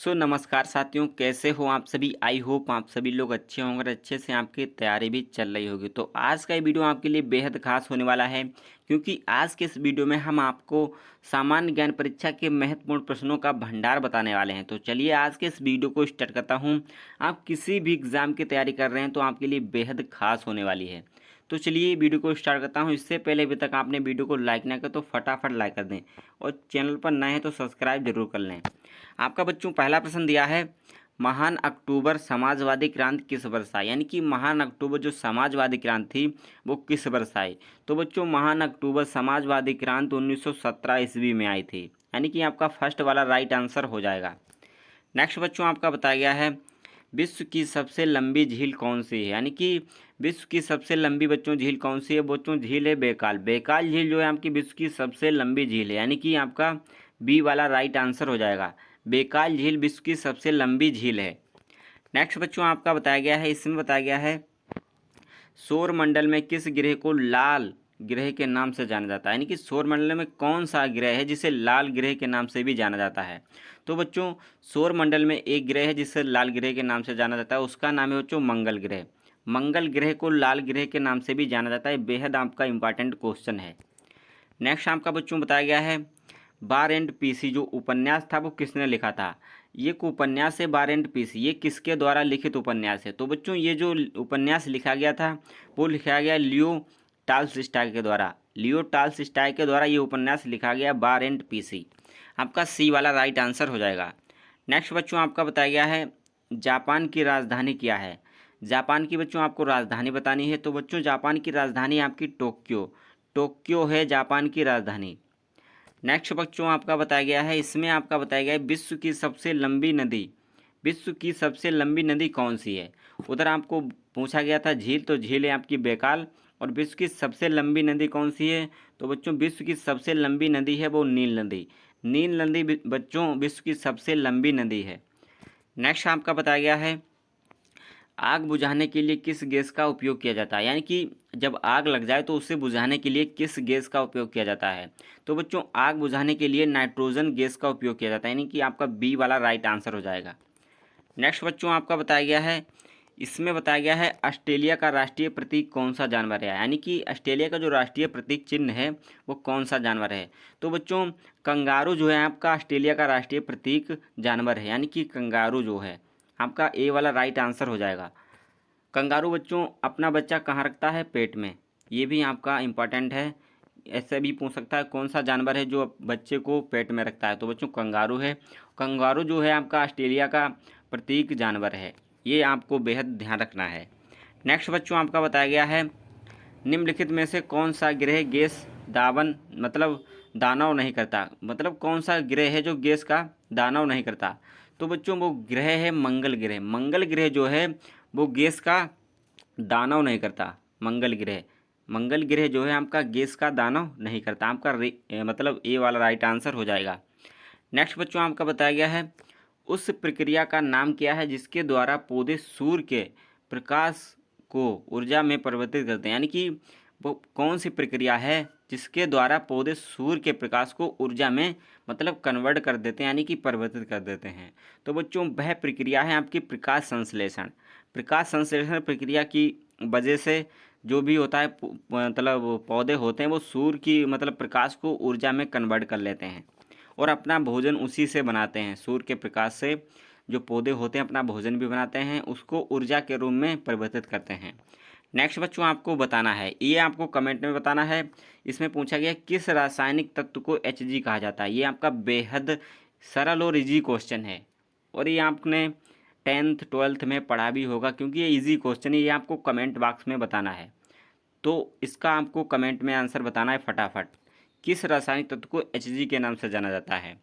नमस्कार साथियों, कैसे हो आप सभी। आई होप आप सभी लोग अच्छे होंगे और अच्छे से आपकी तैयारी भी चल रही होगी। तो आज का ये वीडियो आपके लिए बेहद खास होने वाला है, क्योंकि आज के इस वीडियो में हम आपको सामान्य ज्ञान परीक्षा के महत्वपूर्ण प्रश्नों का भंडार बताने वाले हैं। तो चलिए आज के इस वीडियो को स्टार्ट करता हूँ। आप किसी भी एग्ज़ाम की तैयारी कर रहे हैं तो आपके लिए बेहद खास होने वाली है। तो चलिए वीडियो को स्टार्ट करता हूँ। इससे पहले अभी तक आपने वीडियो को लाइक ना किया तो फटाफट लाइक कर दें और चैनल पर नए हैं तो सब्सक्राइब जरूर कर लें। आपका बच्चों पहला प्रश्न दिया है, महान अक्टूबर समाजवादी क्रांति किस वर्ष आई। यानी कि महान अक्टूबर जो समाजवादी क्रांति थी वो किस वर्ष आई। तो बच्चों महान अक्टूबर समाजवादी क्रांति 1917 ईस्वी में आई थी। यानी कि आपका फर्स्ट वाला राइट आंसर हो जाएगा। नेक्स्ट बच्चों आपका बताया गया है, विश्व की सबसे लंबी झील कौन सी है। यानी कि विश्व की सबसे लंबी बच्चों झील कौन सी है। बच्चों झील है बैकाल। बैकाल झील जो है आपकी विश्व की सबसे लंबी झील है। यानी कि आपका बी वाला राइट आंसर हो जाएगा। बैकाल झील विश्व की सबसे लंबी झील है। नेक्स्ट बच्चों आपका बताया गया है, इसमें बताया गया है, सौर मंडल में किस ग्रह को लाल ग्रह के नाम से जाना जाता है। यानी कि सौर मंडल में कौन सा ग्रह है जिसे लाल ग्रह के नाम से भी जाना जाता है। तो बच्चों सौर मंडल में एक ग्रह है जिसे लाल ग्रह के नाम से जाना जाता है, उसका नाम है बच्चों मंगल ग्रह। मंगल ग्रह को लाल ग्रह के नाम से भी जाना जाता है। बेहद आपका इंपॉर्टेंट क्वेश्चन है। नेक्स्ट आपका बच्चों बताया गया है, वार एंड पीसी जो उपन्यास था वो किसने लिखा था। ये एक उपन्यास है वार एंड पीसी, ये किसके द्वारा लिखित उपन्यास है। तो बच्चों ये जो उपन्यास लिखा गया था वो लिखा गया लियो टाल्स्टॉय के द्वारा। लियो टाल्स्टॉय के द्वारा ये उपन्यास लिखा गया वार एंड पीसी। आपका सी वाला राइट आंसर हो जाएगा। नेक्स्ट बच्चों आपका बताया गया है, जापान की राजधानी क्या है। जापान की बच्चों आपको राजधानी बतानी है। तो बच्चों जापान की राजधानी आपकी टोक्यो। टोक्यो है जापान की राजधानी। नेक्स्ट बच्चों आपका बताया गया है, इसमें आपका बताया गया है, विश्व की सबसे लंबी नदी। विश्व की सबसे लंबी नदी कौन सी है। उधर आपको पूछा गया था झील, तो झील है आपकी बैकाल। और विश्व की सबसे लंबी नदी कौन सी है। तो बच्चों विश्व की सबसे लंबी नदी है वो नील नदी। नील नदी बच्चों विश्व की सबसे लंबी नदी है। नेक्स्ट आपका बताया गया है, आग बुझाने के लिए किस गैस का उपयोग किया जाता है। यानी कि जब आग लग जाए तो उसे बुझाने के लिए किस गैस का उपयोग किया जाता है। तो बच्चों आग बुझाने के लिए नाइट्रोजन गैस का उपयोग किया जाता है। यानी कि आपका बी वाला राइट आंसर हो जाएगा। नेक्स्ट बच्चों आपका बताया गया है, इसमें बताया गया है, ऑस्ट्रेलिया का राष्ट्रीय प्रतीक कौन सा जानवर है। यानी कि ऑस्ट्रेलिया का जो राष्ट्रीय प्रतीक चिन्ह है वो कौन सा जानवर है। तो बच्चों कंगारू जो है आपका ऑस्ट्रेलिया का राष्ट्रीय प्रतीक जानवर है। यानी कि कंगारू जो है आपका ए वाला राइट आंसर हो जाएगा। कंगारू बच्चों अपना बच्चा कहाँ रखता है, पेट में। ये भी आपका इम्पॉर्टेंट है। ऐसे भी पूछ सकता है कौन सा जानवर है जो बच्चे को पेट में रखता है। तो बच्चों कंगारू है। कंगारू जो है आपका ऑस्ट्रेलिया का प्रतीक जानवर है। ये आपको बेहद ध्यान रखना है। नेक्स्ट बच्चों आपका बताया गया है, निम्नलिखित में से कौन सा ग्रह गैस दावन मतलब दानव नहीं करता। मतलब कौन सा ग्रह है जो गैस का दानव नहीं करता। तो बच्चों वो ग्रह है मंगल ग्रह। मंगल ग्रह जो है वो गैस का दानव नहीं करता। मंगल ग्रह, मंगल ग्रह जो है आपका गैस का दानव नहीं करता। आपका मतलब ए वाला राइट आंसर हो जाएगा। नेक्स्ट बच्चों आपका बताया गया है, उस प्रक्रिया का नाम क्या है जिसके द्वारा पौधे सूर्य के प्रकाश को ऊर्जा में परिवर्तित करते हैं। यानी कि वो कौन सी प्रक्रिया है जिसके द्वारा पौधे सूर्य के प्रकाश को ऊर्जा में मतलब कन्वर्ट कर देते हैं, यानी कि परिवर्तित कर देते हैं। तो बच्चों वह प्रक्रिया है आपकी प्रकाश संश्लेषण। प्रकाश संश्लेषण प्रक्रिया की वजह से जो भी होता है मतलब पौधे होते हैं वो सूर्य की मतलब प्रकाश को ऊर्जा में कन्वर्ट कर लेते हैं और अपना भोजन उसी से बनाते हैं। सूर्य के प्रकाश से जो पौधे होते हैं अपना भोजन भी बनाते हैं, उसको ऊर्जा के रूप में परिवर्तित करते हैं। नेक्स्ट बच्चों आपको बताना है, ये आपको कमेंट में बताना है। इसमें पूछा गया किस रासायनिक तत्व को Hg कहा जाता है। ये आपका बेहद सरल और इजी क्वेश्चन है और ये आपने 10th 12th में पढ़ा भी होगा, क्योंकि ये इजी क्वेश्चन है। ये आपको कमेंट बॉक्स में बताना है। तो इसका आपको कमेंट में आंसर बताना है फटाफट, किस रासायनिक तत्व को Hg के नाम से जाना जाता है।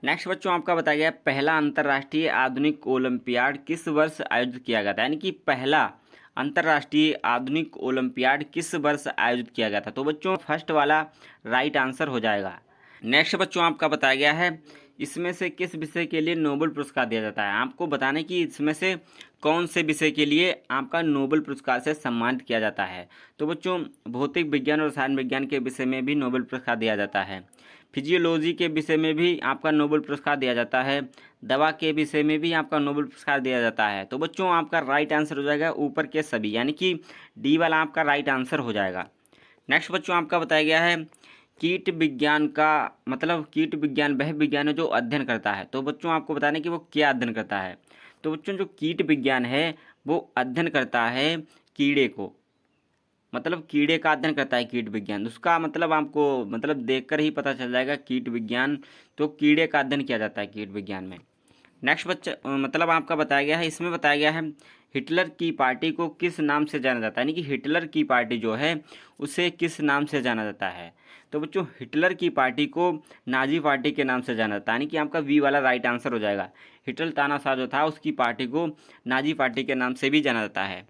नेक्स्ट बच्चों आपका बताया गया पहला अंतर्राष्ट्रीय आधुनिक ओलंपियाड किस वर्ष आयोजित किया गया था। यानी कि पहला अंतर्राष्ट्रीय आधुनिक ओलंपियाड किस वर्ष आयोजित किया गया था। तो बच्चों फर्स्ट वाला राइट आंसर हो जाएगा। नेक्स्ट बच्चों आपका बताया गया है, इसमें से किस विषय के लिए नोबेल पुरस्कार दिया जाता है। आपको बताना है कि इसमें से कौन से विषय के लिए आपका नोबेल पुरस्कार से सम्मानित किया जाता है। तो बच्चों भौतिक विज्ञान और रसायन विज्ञान के विषय में भी नोबेल पुरस्कार दिया जाता है। फिजियोलॉजी के विषय में भी आपका नोबेल पुरस्कार दिया जाता है, दवा के विषय में भी आपका नोबेल पुरस्कार दिया जाता है। तो बच्चों आपका राइट आंसर हो जाएगा ऊपर के सभी, यानी कि डी वाला आपका राइट आंसर हो जाएगा। नेक्स्ट बच्चों आपका बताया गया है कीट विज्ञान का मतलब कीट विज्ञान वह विज्ञान है जो अध्ययन करता है। तो बच्चों आपको बताना है कि वो क्या अध्ययन करता है। तो बच्चों जो कीट विज्ञान है वो अध्ययन करता है कीड़े को, मतलब कीड़े का अध्ययन करता है कीट विज्ञान। उसका मतलब आपको मतलब देखकर ही पता चल जाएगा कीट विज्ञान, तो कीड़े का अध्ययन किया जाता है कीट विज्ञान में। नेक्स्ट बच्चा मतलब आपका बताया गया है, इसमें बताया गया है हिटलर की पार्टी को किस नाम से जाना जाता है, यानी कि हिटलर की पार्टी जो है उसे किस नाम से जाना जाता है। तो बच्चों हिटलर की पार्टी को नाजी पार्टी के नाम से जाना जाता है, यानी कि आपका वी वाला राइट आंसर हो जाएगा। हिटलर तानाशाह जो था उसकी पार्टी को नाजी पार्टी के नाम से भी जाना जाता है।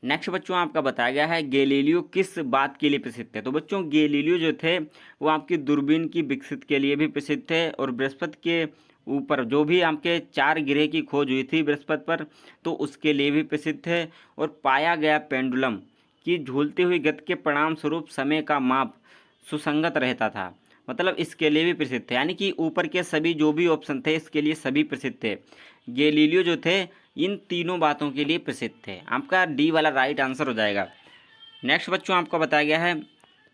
नेक्स्ट बच्चों आपका बताया गया है गैलीलियो किस बात के लिए प्रसिद्ध थे। तो बच्चों गैलीलियो जो थे वो आपकी दूरबीन की विकसित के लिए भी प्रसिद्ध थे, और बृहस्पति के ऊपर जो भी आपके 4 ग्रह की खोज हुई थी बृहस्पति पर, तो उसके लिए भी प्रसिद्ध थे। और पाया गया पेंडुलम की झूलती हुई गति के परिणाम स्वरूप समय का माप सुसंगत रहता था, मतलब इसके लिए भी प्रसिद्ध थे। यानी कि ऊपर के सभी जो भी ऑप्शन थे इसके लिए सभी प्रसिद्ध थे। गैलीलियो जो थे इन तीनों बातों के लिए प्रसिद्ध थे। आपका डी वाला राइट आंसर हो जाएगा। नेक्स्ट बच्चों आपको बताया गया है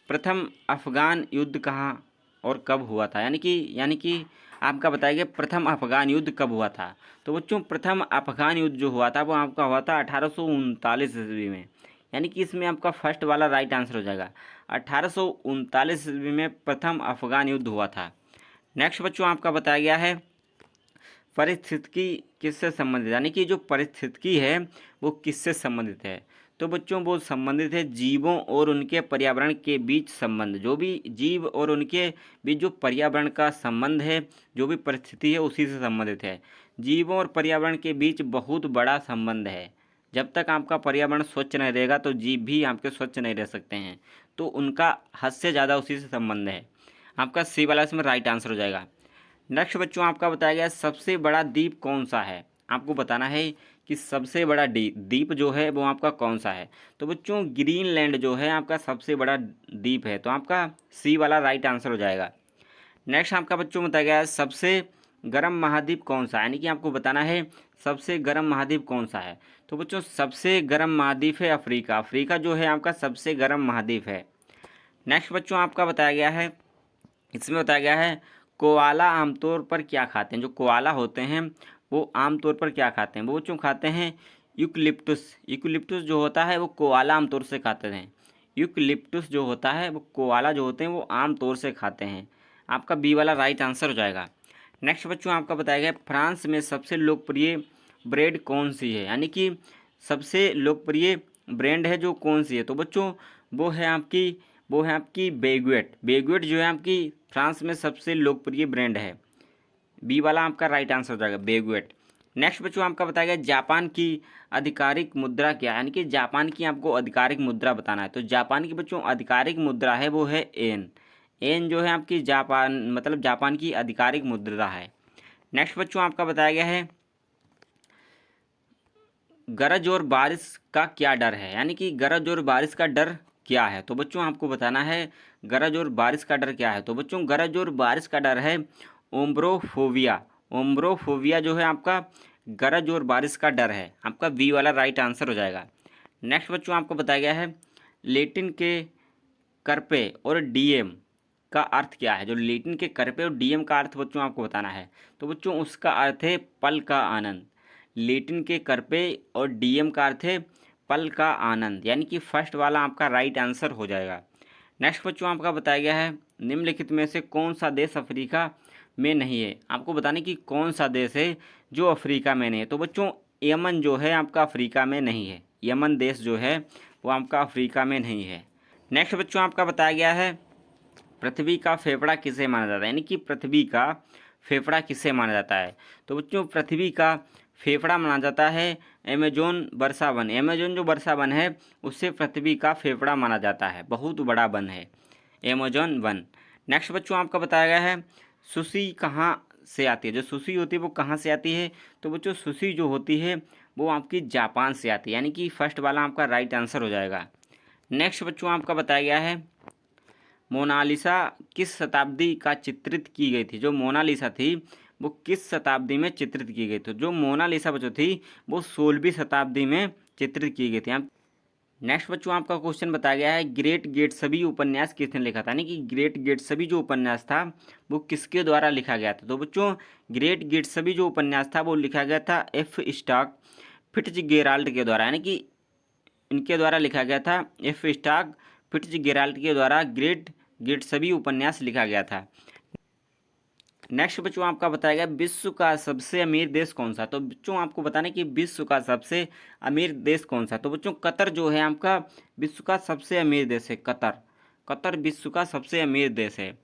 प्रथम अफगान युद्ध कहाँ और कब हुआ था, यानी कि आपका बताया गया प्रथम अफगान युद्ध कब हुआ था। तो बच्चों प्रथम अफगान युद्ध जो हुआ था वो आपका हुआ था 1839 ईस्वी में, यानी कि इसमें आपका फर्स्ट वाला राइट आंसर हो जाएगा। 1839 ईस्वी में प्रथम अफगान युद्ध हुआ था। नेक्स्ट बच्चों आपका बताया गया है पारिस्थितिकी किससे संबंधित, यानी कि जो पारिस्थितिकी है वो किससे संबंधित है। तो बच्चों वो संबंधित है जीवों और उनके पर्यावरण के बीच संबंध, जो भी जीव और उनके बीच जो पर्यावरण का संबंध है, जो भी परिस्थिति है उसी से संबंधित है। जीवों और पर्यावरण के बीच बहुत बड़ा संबंध है। जब तक आपका पर्यावरण स्वच्छ नहीं रहेगा तो जीव भी आपके स्वच्छ नहीं रह सकते हैं, तो उनका हद से ज़्यादा उसी से संबंध है। आपका सी वाला इसमें राइट आंसर हो जाएगा। नेक्स्ट बच्चों आपका बताया गया सबसे बड़ा द्वीप कौन सा है। आपको बताना है कि सबसे बड़ा द्वीप जो है वो आपका कौन सा है। तो बच्चों ग्रीनलैंड जो है आपका सबसे बड़ा द्वीप है, तो आपका सी वाला राइट आंसर हो जाएगा। नेक्स्ट आपका बच्चों बताया गया है सबसे गर्म महाद्वीप कौन सा है, यानी कि आपको बताना है सबसे गर्म महाद्वीप कौन सा है। तो बच्चों सबसे गर्म महाद्वीप है अफ्रीका। अफ्रीका जो है आपका सबसे गर्म महाद्वीप है। नेक्स्ट बच्चों आपका बताया गया है, इसमें बताया गया है कोआला आमतौर पर क्या खाते हैं। जो कोआला होते हैं वो आमतौर पर क्या खाते हैं, वो बच्चों खाते हैं यूकलिप्टस। यूकलिप्टस जो होता है वो कोआला आमतौर से खाते हैं। यूकलिप्टस जो होता है वो कोआला जो होते हैं वो आमतौर से खाते हैं। आपका बी वाला राइट आंसर हो जाएगा। नेक्स्ट बच्चों आपका बताया गया फ्रांस में सबसे लोकप्रिय ब्रेड कौन सी है, यानी कि सबसे लोकप्रिय ब्रांड है जो कौन सी है। तो बच्चों वो है आपकी बेगुएट। बेगुएट जो है आपकी फ्रांस में सबसे लोकप्रिय ब्रांड है। बी वाला आपका राइट आंसर हो जाएगा बेगुएट। नेक्स्ट बच्चों आपका बताया गया जापान की आधिकारिक मुद्रा क्या है, यानी कि जापान की आपको आधिकारिक मुद्रा बताना है। तो जापान की बच्चों आधिकारिक मुद्रा है वो है एन। एन जो है आपकी जापान की आधिकारिक मुद्रा है। नेक्स्ट बच्चों आपका बताया गया है गरज और बारिश का क्या डर है, यानी कि गरज और बारिश का डर क्या है। तो बच्चों आपको बताना है गरज और बारिश का डर क्या है। तो बच्चों गरज और बारिश का डर है ओम्ब्रोफोबिया। ओम्ब्रोफोबिया जो है आपका गरज और बारिश का डर है। आपका बी वाला राइट आंसर हो जाएगा। नेक्स्ट बच्चों आपको बताया गया है लेटिन के करपे और डीएम का अर्थ क्या है। जो लेटिन के करपे और डीएम का अर्थ बच्चों आपको बताना है। तो बच्चों उसका अर्थ है पल का आनंद। लेटिन के करपे और डीएम का अर्थ है पल का आनंद, यानी कि फर्स्ट वाला आपका राइट आंसर हो जाएगा। नेक्स्ट बच्चों आपका बताया गया है निम्नलिखित में से कौन सा देश अफ्रीका में नहीं है। आपको बताने कि कौन सा देश है जो अफ्रीका में नहीं है। तो बच्चों यमन जो है आपका अफ्रीका में नहीं है। यमन देश जो है वो आपका अफ्रीका में नहीं है। नेक्स्ट बच्चों आपका बताया गया है पृथ्वी का फेफड़ा किसे माना जाता है, यानी कि पृथ्वी का फेफड़ा किसे माना जाता है। तो बच्चों पृथ्वी का फेफड़ा माना जाता है अमेजोन वर्षा वन। अमेजोन जो वर्षा वन है उससे पृथ्वी का फेफड़ा माना जाता है, बहुत बड़ा वन है अमेजोन वन। नेक्स्ट बच्चों आपका बताया गया है सुशी कहाँ से आती है। जो सुशी होती है वो कहाँ से आती है। तो बच्चों सुशी जो होती है वो आपकी जापान से आती है, यानी कि फर्स्ट वाला आपका राइट आंसर हो जाएगा। नेक्स्ट बच्चों आपका बताया गया है मोनालिसा किस शताब्दी का चित्रित की गई थी? जो मोनालिसा थी वो किस शताब्दी में चित्रित की गई? तो जो मोनालिसा बच्चों थी वो 16वीं शताब्दी में चित्रित की गई थी। नेक्स्ट बच्चों आपका क्वेश्चन बताया गया है, ग्रेट गेट्सबी उपन्यास किसने लिखा था? यानी कि ग्रेट गेट्सबी जो उपन्यास था वो किसके द्वारा लिखा गया था? तो बच्चों ग्रेट गेट्सबी जो उपन्यास था वो लिखा गया था एफ स्टॉक फिट्जगेराल्ड के द्वारा, यानी कि इनके द्वारा लिखा गया था। एफ स्टॉक फिट्जगेराल्ड के द्वारा ग्रेट गेट्सबी उपन्यास लिखा गया था। नेक्स्ट बच्चों आपका बताया गया विश्व का सबसे अमीर देश कौन सा? तो बच्चों आपको बताना कि विश्व का सबसे अमीर देश कौन सा? तो बच्चों कतर जो है आपका विश्व का सबसे अमीर देश है। कतर, कतर विश्व का सबसे अमीर देश है।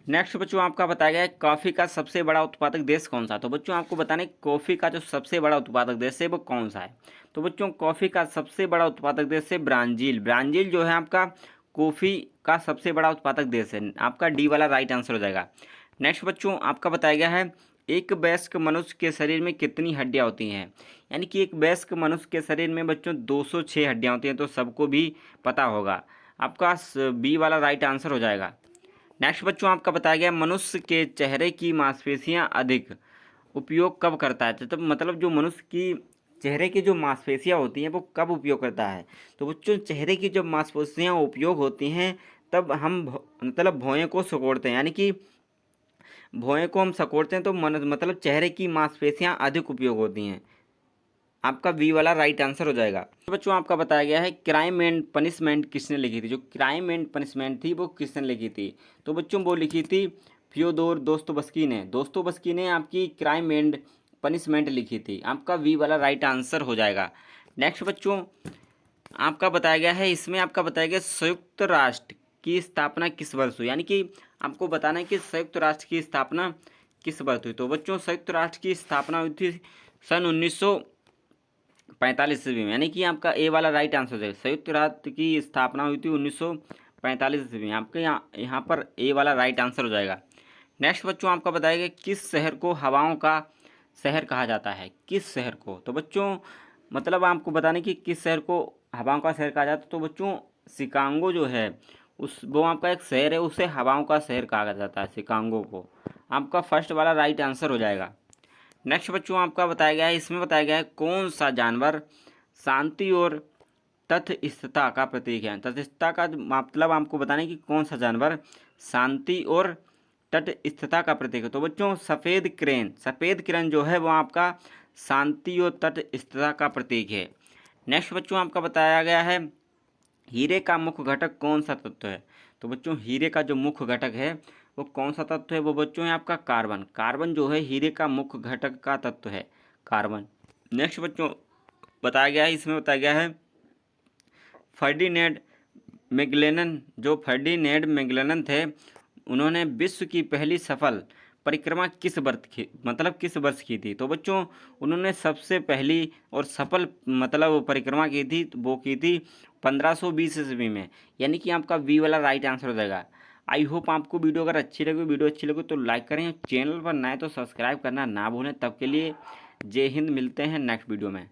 नेक्स्ट बच्चों आपका बताया गया है कॉफ़ी का सबसे बड़ा उत्पादक देश कौन सा? तो बच्चों आपको बताना है कॉफ़ी का जो सबसे बड़ा उत्पादक देश है वो कौन सा है? तो बच्चों कॉफ़ी का सबसे बड़ा उत्पादक देश है ब्राज़ील। ब्राज़ील जो है आपका कॉफ़ी का सबसे बड़ा उत्पादक देश है। आपका डी वाला राइट आंसर हो जाएगा। नेक्स्ट बच्चों आपका बताया गया है एक वयस्क मनुष्य के शरीर में कितनी हड्डियां होती हैं? यानी कि एक वयस्क मनुष्य के शरीर में बच्चों 206 हड्डियां होती हैं, तो सबको भी पता होगा। आपका बी वाला राइट आंसर हो जाएगा। नेक्स्ट बच्चों आपका बताया गया मनुष्य के चेहरे की मांसपेशियां अधिक उपयोग कब करता है? तो मतलब जो मनुष्य की चेहरे की जो मांसपेशियां होती हैं वो कब उपयोग करता है? तो बच्चों चेहरे की जब मांसपेशियां उपयोग होती हैं तब हम मतलब भौहें को सिकोड़ते हैं, यानी कि भौहें को हम सिकोड़ते हैं तो मतलब चेहरे की मांसपेशियां अधिक उपयोग होती हैं। आपका बी वाला राइट आंसर हो जाएगा। तो बच्चों आपका बताया गया है क्राइम एंड पनिशमेंट किसने लिखी थी? जो क्राइम एंड पनिशमेंट थी वो किसने लिखी थी? तो बच्चों वो लिखी थी फ्योदोर दोस्तोयेव्स्की ने। दोस्तोयेव्स्की ने आपकी क्राइम एंड पनिशमेंट लिखी थी। आपका बी वाला राइट आंसर हो जाएगा। नेक्स्ट बच्चों आपका बताया गया है, इसमें आपका बताया गया संयुक्त राष्ट्र की स्थापना किस वर्ष हुई? यानी कि आपको बताना है कि संयुक्त राष्ट्र की स्थापना किस वर्ष हुई? तो बच्चों संयुक्त राष्ट्र की स्थापना हुई थी सन 1945 ईस्वी में, यानी कि आपका ए वाला राइट आंसर है। संयुक्त राष्ट्र की स्थापना हुई थी 1945 ईस्वी में। आपके यहाँ पर ए वाला राइट आंसर हो जाएगा। नेक्स्ट बच्चों आपका बताया गया किस शहर को हवाओं का शहर कहा जाता है? किस शहर को? तो बच्चों मतलब आपको बताने कि किस शहर को हवाओं का शहर कहा जाता है। तो बच्चों शिकागो जो है उस वो आपका एक शहर है, उसे हवाओं का शहर कहा जाता है, शिकागो को। आपका फर्स्ट वाला राइट आंसर हो जाएगा। नेक्स्ट बच्चों आपका बताया गया है, इसमें बताया गया है कौन सा जानवर शांति और तटस्थता का प्रतीक है? तटस्थता का मतलब आपको बताने कि कौन सा जानवर शांति और तटस्थता का प्रतीक है? तो बच्चों सफ़ेद क्रेन, सफ़ेद क्रेन जो है वो आपका शांति और तटस्थता का प्रतीक है। नेक्स्ट बच्चों आपका बताया गया है हीरे का मुख्य घटक कौन सा तत्व है? तो बच्चों हीरे का जो मुख्य घटक है वो कौन सा तत्व है? वो बच्चों है आपका कार्बन। कार्बन जो है हीरे का मुख्य घटक का तत्व है, कार्बन। नेक्स्ट बच्चों बताया गया है, इसमें बताया गया है फर्डिनेंड मैगेलन, जो फर्डिनेंड मैगेलन थे उन्होंने विश्व की पहली सफल परिक्रमा किस वर्ष की थी? तो बच्चों उन्होंने सबसे पहली और सफल मतलब परिक्रमा की थी, वो की थी 1520 ईस्वी में, यानी कि आपका बी वाला राइट आंसर हो जाएगा। आई होप आपको वीडियो अगर अच्छी लगे, वीडियो अच्छी लगे तो लाइक करें, चैनल पर नए तो सब्सक्राइब करना ना भूलें। तब के लिए जय हिंद, मिलते हैं नेक्स्ट वीडियो में।